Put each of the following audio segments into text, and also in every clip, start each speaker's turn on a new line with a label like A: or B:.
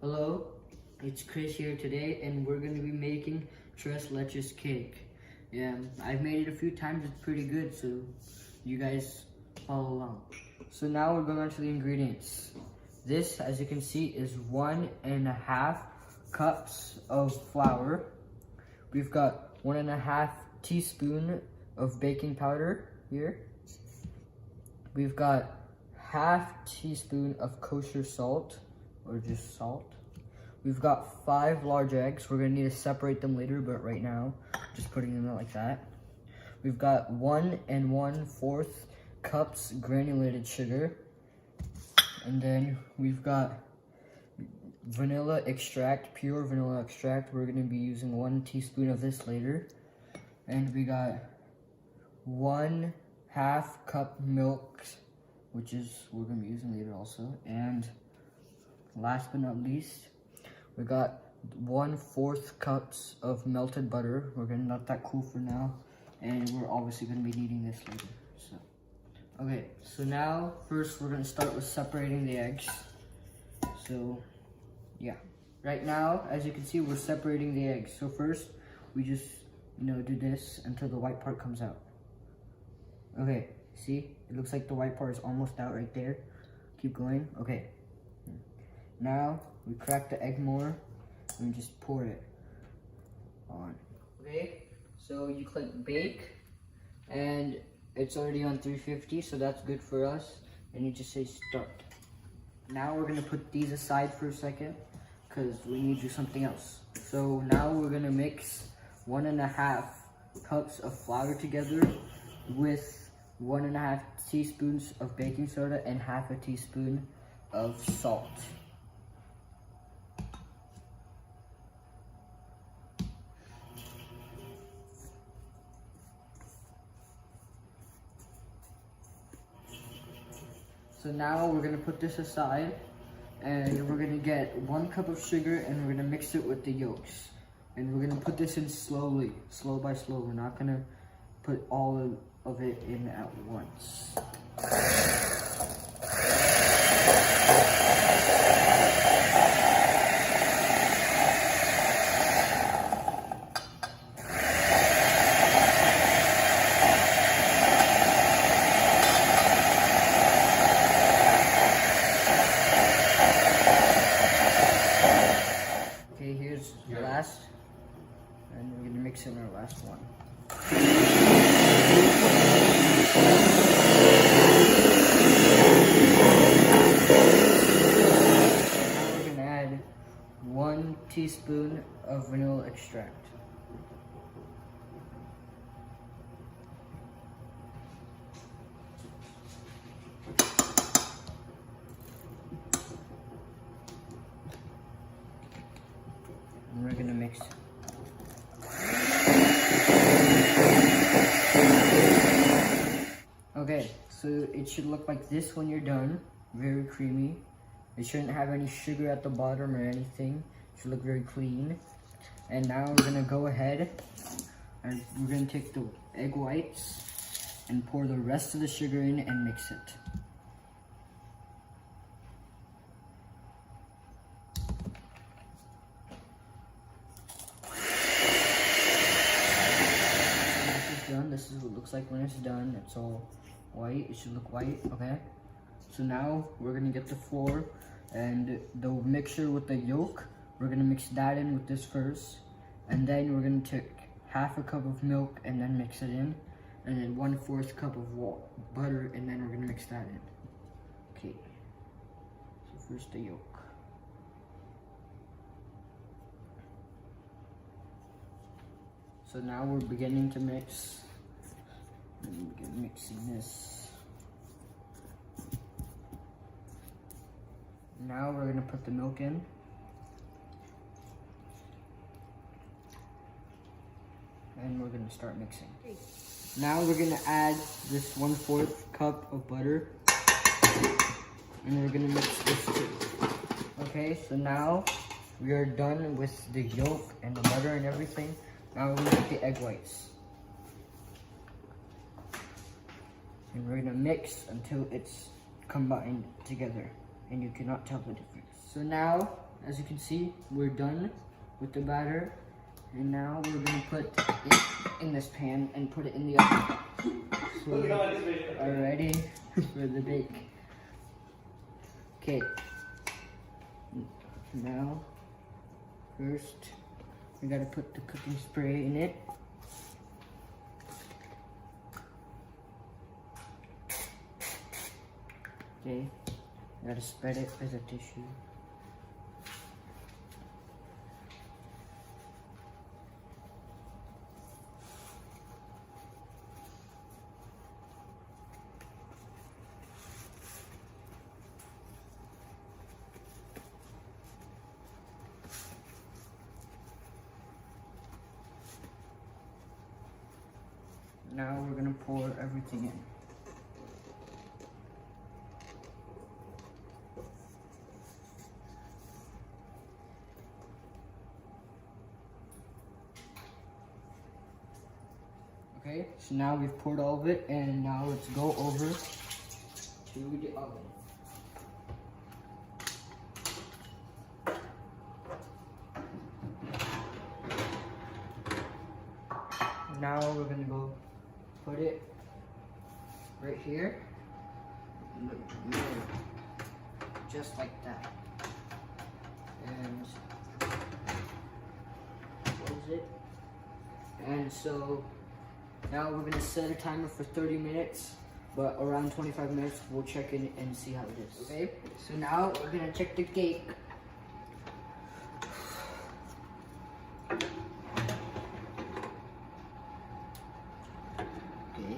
A: Hello, it's Krish here today, and we're going to be making tres leches cake. Yeah, I've made it a few times. It's pretty good, so you guys follow along. So now we're going on to the ingredients. This, as you can see, is 1.5 cups of flour. We've got 1.5 teaspoon of baking powder here. We've got half teaspoon of kosher salt, or just salt. We've got 5 large eggs. We're gonna need to separate them later, but right now, just putting them out like that. We've got 1 1/4 cups granulated sugar. And then we've got vanilla extract, pure vanilla extract. We're gonna be using 1 teaspoon of this later. And we got 1/2 cup milk, which is we're gonna be using later also. And last but not least, we got 1/4 cups of melted butter. We're gonna let that cool for now, and we're obviously gonna be needing this later. So, okay, so now first we're gonna start with separating the eggs. So, yeah, right now, as you can see, we're separating the eggs. So first, we just do this until the white part comes out. Okay, see, it looks like the white part is almost out right there. Keep going. Okay. Now, we crack the egg more, and we just pour it on. Okay, so you click bake, and it's already on 350, so that's good for us. And you just say start. Now we're gonna put these aside for a second, because we need to do something else. So now we're gonna mix 1.5 cups of flour together with 1.5 teaspoons of baking soda and half a teaspoon of salt. So now we're gonna put this aside, and we're gonna get 1 cup of sugar, and we're gonna mix it with the yolks. And we're gonna put this in slowly, slow by slow. We're not gonna put all of it in at once. Okay, here's the last, and we're gonna mix in our last one. Now we're gonna add 1 teaspoon of vanilla extract. And we're gonna mix. Okay, so it should look like this when you're done. Very creamy. It shouldn't have any sugar at the bottom or anything. It should look very clean. And now we're gonna go ahead and we're gonna take the egg whites and pour the rest of the sugar in and mix it. Done. This is what it looks like when it's done. It's all white. It should look white. Okay, so now we're gonna get the flour and the mixture with the yolk. We're gonna mix that in with this first, and then we're gonna take half a cup of milk and then mix it in, and then 1/4 cup of butter, and then we're gonna mix that in. Okay, so first the yolk. So now we're beginning to mix. And we're mixing this. Now we're gonna put the milk in. And we're gonna start mixing. Now we're gonna add this 1/4 cup of butter. And we're gonna mix this too. Okay, so now we are done with the yolk and the butter and everything. Now we're gonna put the egg whites. And we're gonna mix until it's combined together and you cannot tell the difference. So now as you can see, we're done with the batter. And now we're gonna put it in this pan and put it in the oven. So we are ready for the bake. Okay. Now, first, we gotta put the cooking spray in it. Okay, gotta spread it as a tissue. Now we're gonna pour everything in. Okay, so now we've poured all of it, and now let's go over to the oven. Now we're gonna go put it right here, just like that, and close it. And so now we're gonna set a timer for 30 minutes, but around 25 minutes we'll check in and see how it is. Okay, so now we're gonna check the cake. Okay,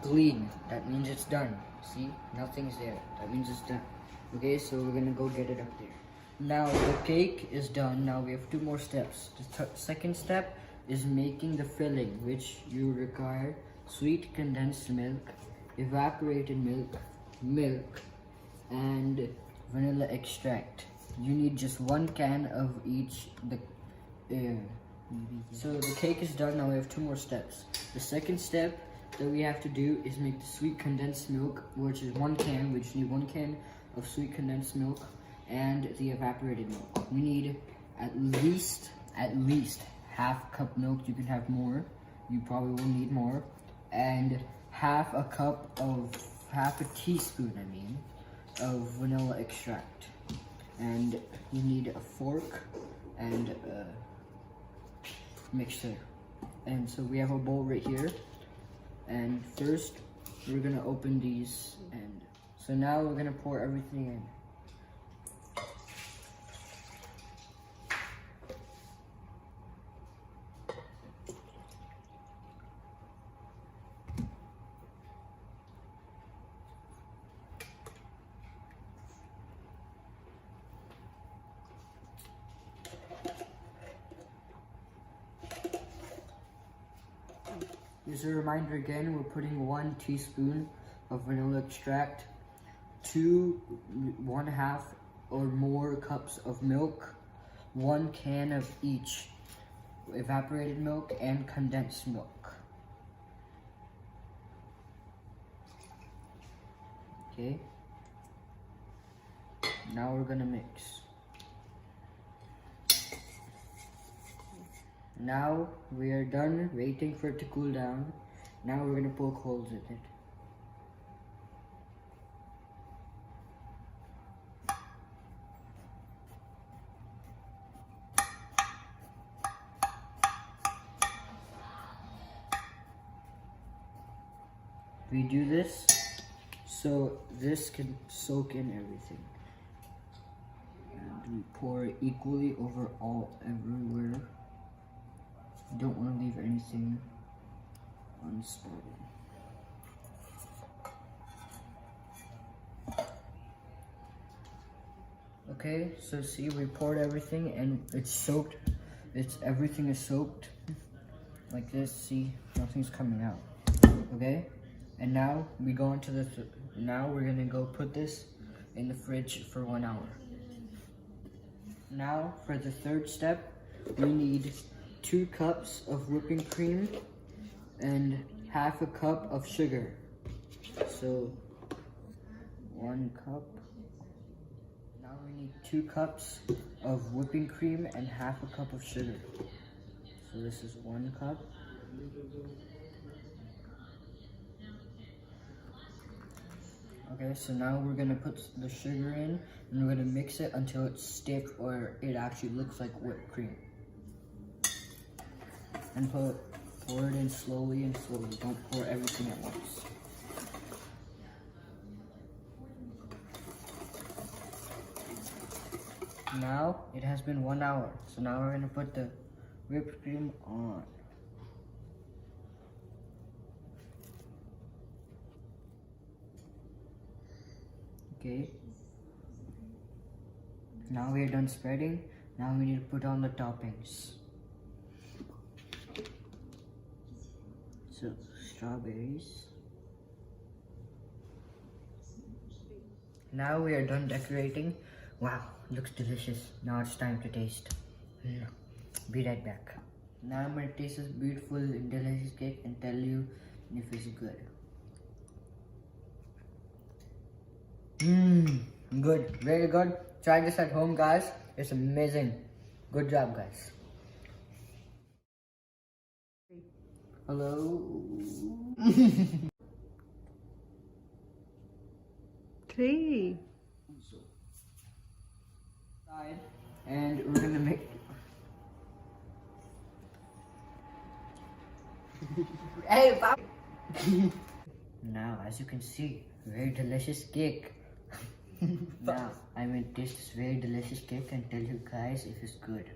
A: clean, that means it's done. See, nothing's there, that means it's done. Okay, so we're gonna go get it up there. Now the cake is done. Now we have 2 more steps. The second step is making the filling, which you require sweet condensed milk, evaporated milk, and vanilla extract. You need just 1 can of each. So the cake is done. Now we have 2 more steps. The second step that we have to do is make the sweet condensed milk, which is 1 can. We just need 1 can of sweet condensed milk and the evaporated milk. We need at least half cup milk. You can have more, you probably will need more, and half a teaspoon of vanilla extract. And you need a fork and a mixer. And so we have a bowl right here, and first we're gonna open these, and so now we're gonna pour everything in. Just a reminder again, we're putting 1 teaspoon of vanilla extract, 1/2 or more cups of milk, 1 can of each evaporated milk and condensed milk. Okay. Now we're gonna mix. Now we are done waiting for it to cool down. Now we're gonna poke holes in it. We do this so this can soak in everything. And we pour it equally over everywhere. Don't want to leave anything unspotted. Okay, so see, we poured everything and it's soaked. Everything is soaked like this. See, nothing's coming out. Okay, and now we go into now we're gonna go put this in the fridge for 1 hour. Now for the third step, we need 2 cups of whipping cream and half a cup of sugar. So 1 cup we need 2 cups of whipping cream and half a cup of sugar. So this is 1 cup. Okay, so now we're gonna put the sugar in and we're gonna mix it until it's stiff or it actually looks like whipped cream. And pour it in slowly and slowly. Don't pour everything at once. Now it has been 1 hour. So now we're gonna put the whipped cream on. Okay. Now we are done spreading. Now we need to put on the toppings. So strawberries. Now we are done decorating. Wow, looks delicious. Now it's time to taste. Be right back. Now I'm gonna taste this beautiful and delicious cake and tell you if it's good. Good, very good. Try this at home, guys. It's amazing. Good job, guys. Hello.
B: 3.
A: And we're gonna make. Hey, Bob. Now, as you can see, very delicious cake. Now, I'm gonna taste this very delicious cake and tell you guys if it's good.